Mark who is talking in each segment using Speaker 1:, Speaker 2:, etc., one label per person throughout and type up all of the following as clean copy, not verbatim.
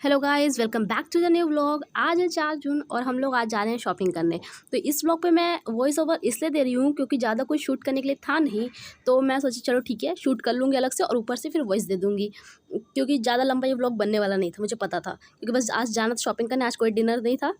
Speaker 1: Hello guys, welcome back to the new vlog. आज है 4 जून और हम लोग आज जा रहे हैं शॉपिंग करने। तो इस व्लॉग पे मैं वॉइस ओवर इसलिए दे रही हूँ क्योंकि ज़्यादा कुछ शूट करने के लिए था नहीं। तो मैं सोची चलो ठीक है, शूट कर लूँगी अलग से और ऊपर से फिर वॉइस दे दूँगी, क्योंकि ज़्यादा लंबा ये व्लॉग बनने वाला नहीं था, मुझे पता था। क्योंकि बस आज जाना था शॉपिंग करने, आज कोई डिनर नहीं था,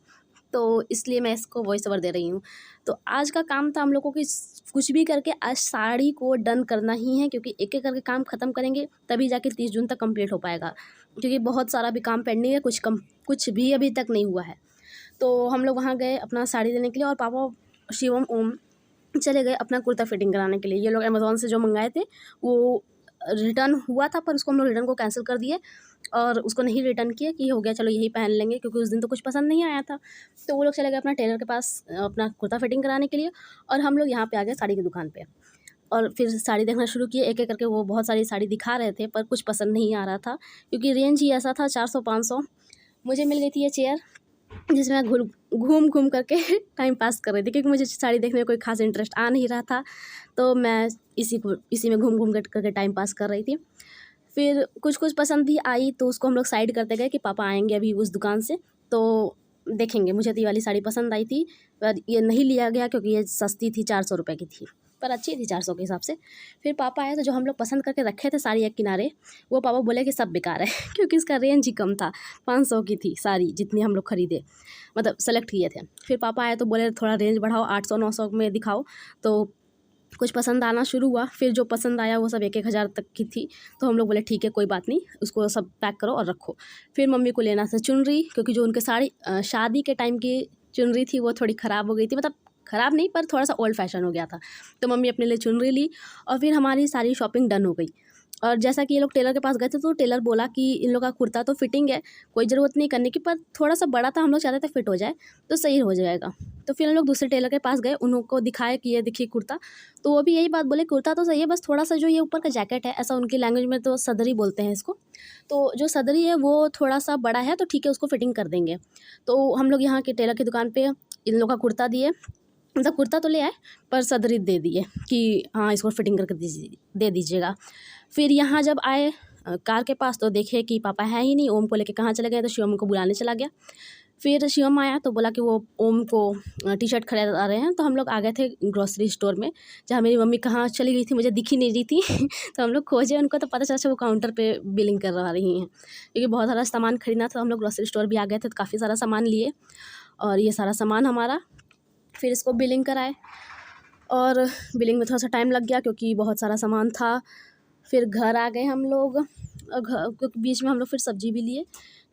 Speaker 1: तो इसलिए मैं इसको वॉइस ओवर दे रही हूँ। तो आज का काम था हम लोगों को कि कुछ भी करके आज साड़ी को डन करना ही है, क्योंकि एक एक करके काम ख़त्म करेंगे तभी जाके 30 जून तक कंप्लीट हो पाएगा। क्योंकि बहुत सारा भी काम पेंडिंग है, कुछ भी अभी तक नहीं हुआ है। तो हम लोग वहाँ गए अपना साड़ी लेने के लिए और पापा शिवम ओम चले गए अपना कुर्ता फिटिंग कराने के लिए। ये लोग अमेज़ॉन से जो मंगाए थे वो रिटर्न हुआ था, पर उसको हम लोग रिटर्न को कैंसिल कर दिए और उसको नहीं रिटर्न किए कि हो गया चलो यही पहन लेंगे, क्योंकि उस दिन तो कुछ पसंद नहीं आया था। तो वो लोग चले गए अपना टेलर के पास अपना कुर्ता फिटिंग कराने के लिए, और हम लोग यहाँ पे आ गए साड़ी की दुकान पे और फिर साड़ी देखना शुरू किए। एक एक करके वो बहुत सारी साड़ी दिखा रहे थे, पर कुछ पसंद नहीं आ रहा था क्योंकि रेंज ही ऐसा था 400-500। मुझे मिल गई थी ये चेयर जिसमें मैं घूम घूम करके टाइम पास कर रही थी, क्योंकि मुझे साड़ी देखने में कोई खास इंटरेस्ट आ नहीं रहा था। तो मैं इसी में घूम घूम करके टाइम पास कर रही थी। फिर कुछ कुछ पसंद भी आई तो उसको हम लोग साइड करते गए कि पापा आएंगे अभी उस दुकान से तो देखेंगे। मुझे तो ये वाली साड़ी पसंद आई थी, पर ये नहीं लिया गया क्योंकि ये सस्ती थी, 400 रुपये की थी, पर अच्छी थी 400 के हिसाब से। फिर पापा आए तो जो हम लोग पसंद करके रखे थे साड़ी एक किनारे, वो पापा बोले कि सब बेकार है क्योंकि इसका रेंज ही कम था। 500 की थी साड़ी जितनी हम लोग खरीदे, मतलब सेलेक्ट किए थे। फिर पापा आए तो बोले थोड़ा रेंज बढ़ाओ, 800-900 में दिखाओ। तो कुछ पसंद आना शुरू हुआ। फिर जो पसंद आया वो सब 1-1 हज़ार तक की थी। तो हम लोग बोले ठीक है कोई बात नहीं, उसको सब पैक करो और रखो। फिर मम्मी को लेना था चुनरी, क्योंकि जो उनके साड़ी शादी के टाइम की चुनरी थी वो थोड़ी ख़राब हो गई थी, मतलब ख़राब नहीं पर थोड़ा सा ओल्ड फैशन हो गया था। तो मम्मी अपने लिए चुनरी ली और फिर हमारी सारी शॉपिंग डन हो गई। और जैसा कि ये लोग टेलर के पास गए थे तो टेलर बोला कि इन लोग का कुर्ता तो फिटिंग है, कोई ज़रूरत नहीं करने की, पर थोड़ा सा बड़ा था, हम लोग चाहते थे फिट हो जाए तो सही हो जाएगा। तो फिर हम लोग दूसरे टेलर के पास गए, उनको दिखाए कि ये देखिए कुर्ता। तो वो भी यही बात बोले कुर्ता तो सही है, बस थोड़ा सा जो ये ऊपर का जैकेट है, ऐसा उनकी लैंग्वेज में तो सदरी बोलते हैं इसको, तो जो सदरी है वो थोड़ा सा बड़ा है तो ठीक है उसको फिटिंग कर देंगे। तो हम लोग यहाँ के टेलर की दुकान पर इन लोग का कुर्ता दिए, मतलब कुर्ता तो ले आए पर सदरी दे दिए कि हाँ इसको फिटिंग करके दे दीजिएगा। फिर यहाँ जब आए कार के पास तो देखे कि पापा है ही नहीं, ओम को लेके कहाँ चले गए, तो शिवम को बुलाने चला गया। फिर शिवम आया तो बोला कि वो ओम को टी शर्ट खरीदा रहे हैं। तो हम लोग आ गए थे ग्रॉसरी स्टोर में, जहाँ मेरी मम्मी कहाँ चली गई थी मुझे दिख ही नहीं रही थी तो हम लोग खोजे उनको तो पता चला वो काउंटर पे बिलिंग करवा रही हैं, क्योंकि बहुत सारा सामान खरीदना था। हम लोग ग्रॉसरी स्टोर भी आ गए थे तो काफ़ी सारा सामान लिए और ये सारा सामान हमारा। फिर इसको बिलिंग कराए और बिलिंग में थोड़ा सा टाइम लग गया क्योंकि बहुत सारा सामान था। फिर घर आ गए हम लोग और घर बीच में हम लोग फिर सब्ज़ी भी लिए।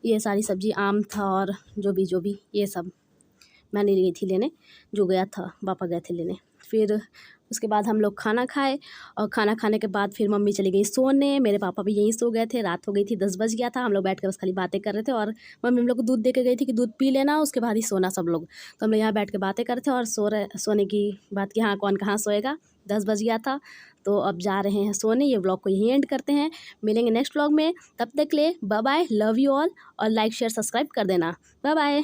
Speaker 1: ये सारी सब्ज़ी आम था और जो भी ये सब मैं नहीं गई थी लेने, जो गया था पापा गए थे लेने। फिर उसके बाद हम लोग खाना खाए और खाना खाने के बाद फिर मम्मी चली गई सोने, मेरे पापा भी यहीं सो गए थे। रात हो गई थी, 10 बज गया था। हम लोग बैठ कर बस खाली बातें कर रहे थे और मम्मी हम लोग को दूध दे के गई थी कि दूध पी लेना उसके बाद ही सोना सब लोग। तो हम लोग यहाँ बैठ के बातें कर रहे थे और सोने की बात की हाँ कौन कहाँ सोएगा। 10 बज गया था तो अब जा रहे हैं सोने। ये व्लॉग को यहीं एंड करते हैं, मिलेंगे नेक्स्ट व्लॉग में। तब तक ले bye bye, love you all और लाइक शेयर सब्सक्राइब कर देना। Bye bye.